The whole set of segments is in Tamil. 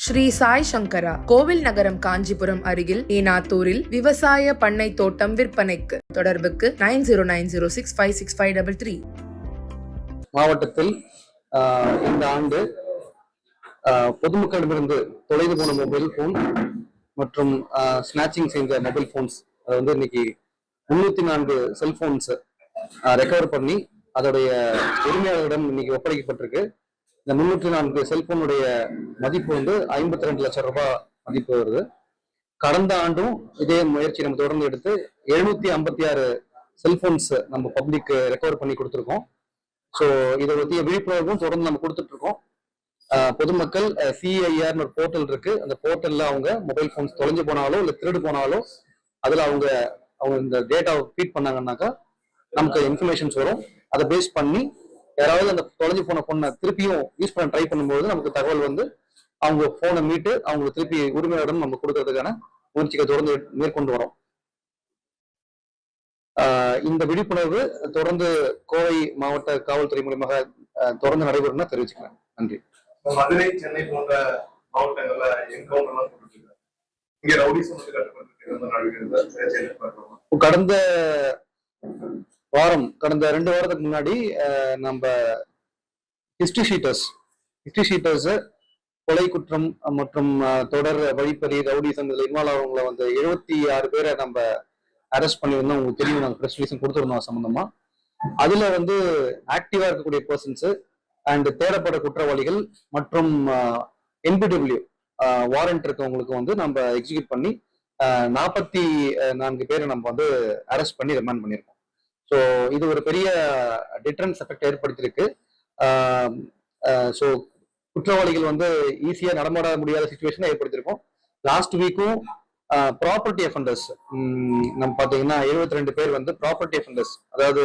ஸ்ரீ சாய் சங்கரா கோவில் நகரம் காஞ்சிபுரம் அருகில் ஏனாத்தூரில் விவசாய பண்ணை தோட்டம் விற்பனைக்கு. தொடர்புக்கு 9090656533. மாவட்டத்தில் இந்த ஆண்டு பொதுமக்களிடமிருந்து தொலைந்து போன மொபைல் போன் மற்றும் ஸ்நாச்சிங் செய்த மொபைல் போன்ஸ் அது வந்து இன்னைக்கு 304 செல்போன்ஸ் ரெக்கவர் பண்ணி அதோடைய உரிமையாளரிடம் இன்னைக்கு ஒப்படைக்கப்பட்டிருக்கு. இந்த 304 செல்போனுடைய மதிப்பு வந்து 52 லட்சம் ரூபாய் மதிப்பு வருது. கடந்த ஆண்டும் இதே முயற்சி நம்ம தொடர்ந்து எடுத்து 756 செல்போன்ஸ் நம்ம பப்ளிக் ரெக்கவர் பண்ணி கொடுத்துருக்கோம். ஸோ இதை பற்றிய விழிப்புணர்வும் தொடர்ந்து நம்ம கொடுத்துட்டு இருக்கோம். பொதுமக்கள் சிஐஆர் ஒரு போர்ட்டல் இருக்கு. அந்த போர்ட்டல்ல அவங்க மொபைல் போன்ஸ் தொலைஞ்சு போனாலோ இல்லை திருடு போனாலோ அதுல அவங்க இந்த டேட்டாவை ஃபீட் பண்ணாங்கன்னாக்கா நமக்கு இன்ஃபர்மேஷன்ஸ் வரும். அதை பேஸ் பண்ணி யாராவது அந்த தொலைஞ்சு போன போனை திருப்பியும் யூஸ் பண்ண ட்ரை பண்ணும்போது நமக்கு தகவல் வந்து அவங்க போனை மீட்டு அவங்களுக்கு திருப்பி உரிமையாளரிடம் நம்ம கொடுக்கறதுக்கான முயற்சிகளை தொடர்ந்து மேற்கொண்டு வரோம். இந்த விழிப்புணர்வு தொடர்ந்து கோவை மாவட்ட காவல்துறை மூலமாக தொடர்ந்து நடைபெறும் தெரிவிச்சுக்கிறேன். நன்றி. மதுரை, சென்னை போன்ற மாவட்டங்கள்ல கடந்த வாரம் கடந்த 2 வாரத்துக்கு முன்னாடி நம்ம ஹிஸ்டரி ஷீட்டர்ஸ் கொலை குற்றம் மற்றும் தொடர் வழிப்பறி ரவுடிசம் இதுல இன்வால்வ் ஆகிறவங்களை வந்து 76 பேரை நம்ம அரெஸ்ட் பண்ணியிருந்தோம். உங்களுக்கு தெரியும், நாங்கள் ப்ரெஸ் ரிலீஸும் கொடுத்துருந்தோம் சம்பந்தமா. அதுல வந்து ஆக்டிவா இருக்கக்கூடிய பர்சன்ஸ் அண்ட் தேடப்பட குற்றவாளிகள் மற்றும் என்பிடபிள்யூ வாரண்ட் இருக்கவங்களுக்கு வந்து நம்ம எக்ஸிக்யூட் பண்ணி 44 பேரை நம்ம வந்து அரெஸ்ட் பண்ணி ரிமாண்ட் பண்ணியிருக்கோம். ஸோ இது ஒரு பெரிய டிஃபரன்ஸ் எஃபெக்ட் ஏற்படுத்தியிருக்கு. ஸோ குற்றவாளிகள் வந்து ஈஸியா நடமாட முடியாத சுச்சுவேஷனை ஏற்படுத்தியிருக்கோம். லாஸ்ட் வீக்கும் ப்ராப்பர்ட்டி அஃபண்டர்ஸ் நம்ம பார்த்தீங்கன்னா 72 பேர் வந்து ப்ராப்பர்ட்டி அஃபண்டர்ஸ், அதாவது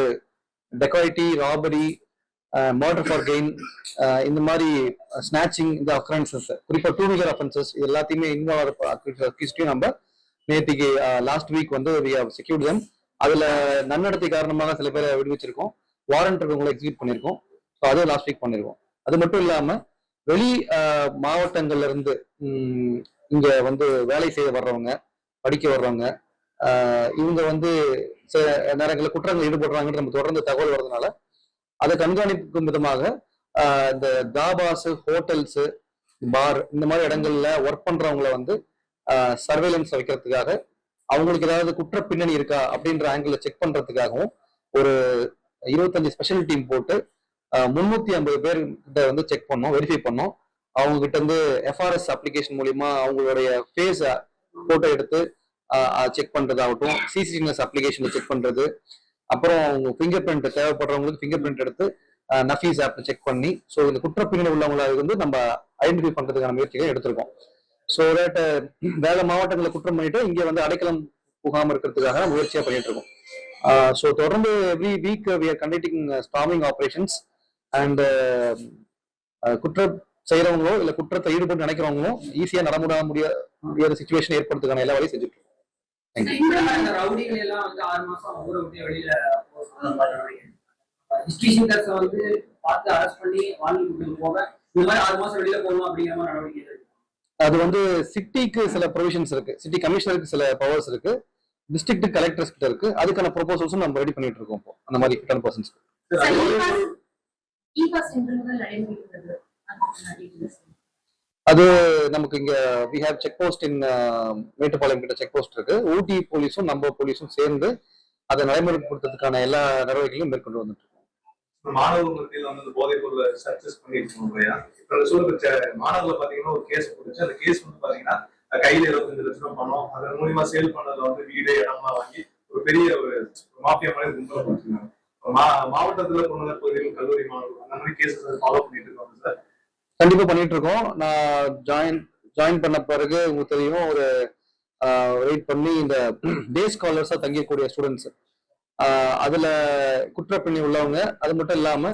டெக்காய்டி, ராபரி, மர்டர் ஃபார் கெயின், இந்த மாதிரி ஸ்நாச்சிங், இந்த அக்கரன்சஸ், குறிப்பாக 2 வீலர் அஃபென்சஸ் இது எல்லாத்தையுமே இன்வால்வ் நம்ம நேற்றுக்கு லாஸ்ட் வீக் வந்து வி ஹவ் செக்யூர்ட் தெம். அதுல நன்னடத்தை காரணமாக சில பேரை விடுவிச்சிருக்கோம். வாரண்ட் இருக்கவங்களை எக்ஸிக்யூட் பண்ணியிருக்கோம். ஸோ அதுவும் லாஸ்ட் வீக் பண்ணியிருக்கோம். அது மட்டும் இல்லாம வெளி மாவட்டங்கள்ல இருந்து இங்க வந்து வேலை செய்ய வர்றவங்க, படிக்க வர்றவங்க, இவங்க வந்து சில நேரங்களில் குற்றங்கள் ஈடுபடுறாங்கன்னு நம்ம தொடர்ந்து தகவல் வர்றதுனால அதை கண்காணிக்கும் விதமாக இந்த தாபாஸ், ஹோட்டல்ஸ், பார் இந்த மாதிரி இடங்கள்ல ஒர்க் பண்றவங்களை வந்து சர்வேலன்ஸ் வைக்கிறதுக்காக, அவங்களுக்கு ஏதாவது குற்ற பின்னணி இருக்கா அப்படின்ற ஆங்கிள் செக் பண்றதுக்காகவும் ஒரு 25 ஸ்பெஷல் டீம் போட்டு 350 பேர் கிட்ட வந்து செக் பண்ணோம், வெரிஃபை பண்ணோம். அவங்க கிட்ட இருந்து எஃப்ஆர்எஸ் அப்ளிகேஷன் மூலியமா அவங்களுடைய ஃபேஸ் போட்டோ எடுத்து செக் பண்றதாகட்டும், சிசிடிஎன்எஸ் அப்ளிகேஷன்ல செக் பண்றது, அப்புறம் அவங்க ஃபிங்கர் பிரிண்ட் தேவைப்படுறவங்களுக்கு ஃபிங்கர் பிரிண்ட் எடுத்து நஃபீஸ் ஆப்ல செக் பண்ணி, ஸோ இந்த குற்ற பின்னணி உள்ளவங்களை வந்து நம்ம ஐடென்டிஃபை பண்றதுக்கான முயற்சிகளை எடுத்திருக்கோம். ஸோ வேற மாவட்டங்களை குற்றம் பண்ணிட்டு இங்க வந்து அடைக்கலம் புகாம இருக்கிறதுக்காக முயற்சியா பண்ணிட்டு இருக்கோம். ஸோ தொடர்ந்து every week we are conducting storming operations and குற்றம் செய்யறவங்களோ இல்ல குற்றத்தை ஈடுபட்டு நினைக்கிறவங்களோ ஈஸியா நடமுட முடியாத சிச்சுவேஷன் ஏற்படுறதுக்கான எல்லா வேலையும் செஞ்சுட்டு இருக்கோம். அது வந்து சிட்டிக்கு சில ப்ரொவிஷன்ஸ் இருக்கு, சிட்டி கமிஷனருக்கு சில பவர்ஸ் இருக்கு, டிஸ்ட்ரிக்ட் கலெக்டர்ஸ் கிட்ட இருக்கு. அதுக்கான ப்ரொபோசல்ஸும் நம்ம ரெடி பண்ணிட்டு இருக்கோம் இப்போ அந்த மாதிரி 10%. அது நமக்கு இங்க we have check post in Mettupalayam கிட்ட செக் போஸ்ட் இருக்கு. ஊட்டி போலீஸும் நம்ம போலீஸும் சேர்ந்து அதை நடைமுறைப்படுத்துறதுக்கான எல்லா நடவடிக்கைகளும் மேற்கொண்டு வந்துட்டு இருக்கோம். மாணவர்கள் வந்து போதைப் பொருளை சக்சஸ் பண்ணிட்டு மாணவர்களை பாத்தீங்கன்னா ஒரு கேஸ் போட்டுச்சு. அந்த கேஸ் வந்து பாத்தீங்கன்னா கையில 25 லட்சம் பணம், அதன் மூலியமா சேல் பண்ணதுல வந்து வீடு இடம்லாம் வாங்கி ஒரு பெரிய ஒரு மாஃபியா மாதிரி கும்பல போட்டுருக்காங்க. மாவட்டத்துல பொண்ணுங்க பகுதியில் கல்லூரி மாணவர்கள் அந்த மாதிரி கேசஸ் ஃபாலோ பண்ணிட்டு இருக்காங்க சார். கண்டிப்பா பண்ணிட்டு இருக்கோம். நான் ஜாயின் பண்ண பிறகு உங்களுக்கு தெரியும், ஒரு வெயிட் பண்ணி இந்த டே ஸ்காலர்ஸா தங்கிக்கூடிய ஸ்டூடெண்ட்ஸ், அதுல குற்றப்பின்னி உள்ளவங்க, அது மட்டும் இல்லாம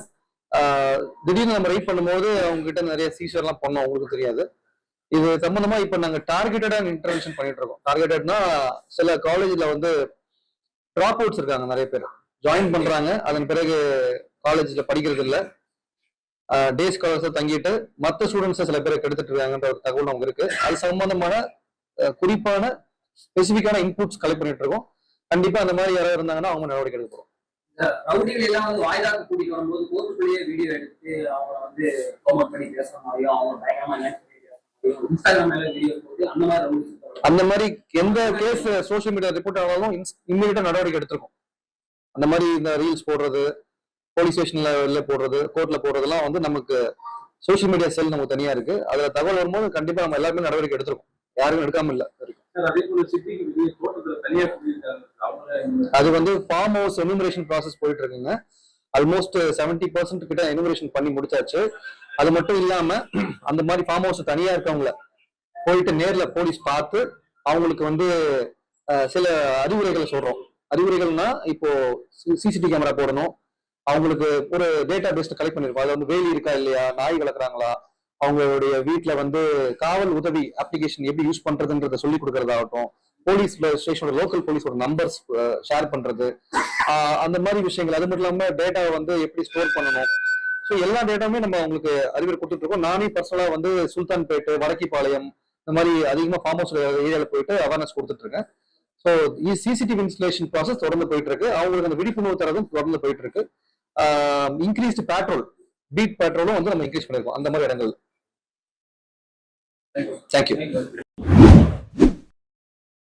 திடீர்னு நம்ம ரைட் பண்ணும்போது அவங்க கிட்ட நிறைய சீசர் எல்லாம் பண்ணோம், அவங்களுக்கு தெரியாது. இது சம்பந்தமா இப்ப நாங்க டார்கெட்டடா இன்டர்வென்ஷன் பண்ணிட்டு இருக்கோம். டார்கெட்டட்னா சில காலேஜ்ல வந்து டிராப் அவுட்ஸ் இருக்காங்க, நிறைய பேர் ஜாயின் பண்றாங்க, அதன் பிறகு காலேஜ்ல படிக்கிறது இல்லை, டே ஸ்காலர்ஸ் தங்கிட்டு மற்ற ஸ்டூடெண்ட்ஸ் சில பேரை கெடுத்துட்டு இருக்காங்கன்ற ஒரு தகவல் நமக்கு இருக்கு. அது சம்பந்தமான குறிப்பான ஸ்பெசிபிக்கான இன்புட்ஸ் கலெக்ட் பண்ணிட்டு இருக்கோம். கண்டிப்பா அந்த மாதிரி யாராவது இருந்தாங்கன்னா அவங்க நடவடிக்கை எடுக்க போறோம். ரவுடிகள் எல்லாம் வந்து வாய்தாக்கு கூட்டிட்டு வரும்போது கோர்ட்டுக்குள்ளேயே வீடியோ எடுத்து அவங்க வந்து கோமட் பண்ணி பேசுற மாதிரியும் அவங்க பயங்கரமா இன்ஸ்டாகிராம்ல வீடியோ போட்டு அந்த மாதிரி அந்த மாதிரி எந்த கேஸ் சோசியல் மீடியா ரிப்போர்ட் ஆனாலும் இம்மீடியட்டா நடவடிக்கை எடுத்திருக்கோம். அந்த மாதிரி இந்த ரீல்ஸ் போடுறது, போலீஸ் ஸ்டேஷன்ல போடுறது, கோர்ட்ல போடுறதெல்லாம் வந்து நமக்கு சோசியல் மீடியா செல் நமக்கு தனியா இருக்கு. அதுல தகவல் வரும்போது கண்டிப்பா நம்ம எல்லாருமே நடவடிக்கை எடுத்திருக்கோம். யாருமே எடுக்காம இல்ல. அது வந்து ஃபார்ம் ஹவுஸ் எனுமரேஷன் ப்ராசஸ் போயிட்டு இருக்குங்க. ஆல்மோஸ்ட் 70% கிட்ட எனுமரேஷன் பண்ணி முடிச்சாச்சு. அது மட்டும் இல்லாம அந்த மாதிரி ஃபார்ம் ஹவுஸ் தனியா இருக்கவங்கள போயிட்டு நேர்ல போலீஸ் பார்த்து அவங்களுக்கு வந்து சில அறிவுரைகளை சொல்றோம். அறிவுரைகள்னா இப்போ சிசிடிவி கேமரா போடணும், அவங்களுக்கு ஒரு டேட்டா பேஸ்ட் கலெக்ட் பண்ணிருக்கோம். அது வந்து வேலி இருக்கா இல்லையா, நாய் வளர்க்குறாங்களா, அவங்களுடைய வீட்டுல வந்து காவல் உதவி அப்ளிகேஷன் எப்படி யூஸ் பண்றதுன்றத சொல்லி கொடுக்கறதாகட்டும், போலீஸ் ஸ்டேஷனோட லோக்கல் போலீஸோட நம்பர்ஸ் ஷேர் பண்றது, அந்த மாதிரி விஷயங்கள். அது மட்டும் இல்லாம டேட்டாவை வந்து எப்படி ஸ்டோர் பண்ணணும். ஸோ எல்லா டேட்டாவுமே நம்ம உங்களுக்கு அறிவுரை கொடுத்துட்டு இருக்கோம். நானே பர்சனலா வந்து சுல்தான்பேட்டு, வடக்கிப்பாளையம் இந்த மாதிரி அதிகமா ஃபார்ம் ஹவுஸ் ஏரியாவில் போயிட்டு அவேர்னஸ் கொடுத்துட்டு இருக்கேன். ஸோ சிசிடிவி இன்ஸ்டலேஷன் ப்ராசஸ் தொடர்ந்து போயிட்டு இருக்கு. அவங்களுக்கு அந்த விழிப்புணர்வு தரதும் தொடர்ந்து போயிட்டு இருக்கு. இன்க்ரீஸ்டு பேட்ரோல், பீட் பேட்ரோலும் வந்து நம்ம இன்க்ரீஸ் பண்ணிருக்கோம் அந்த மாதிரி இடங்கள். தேங்க்யூ.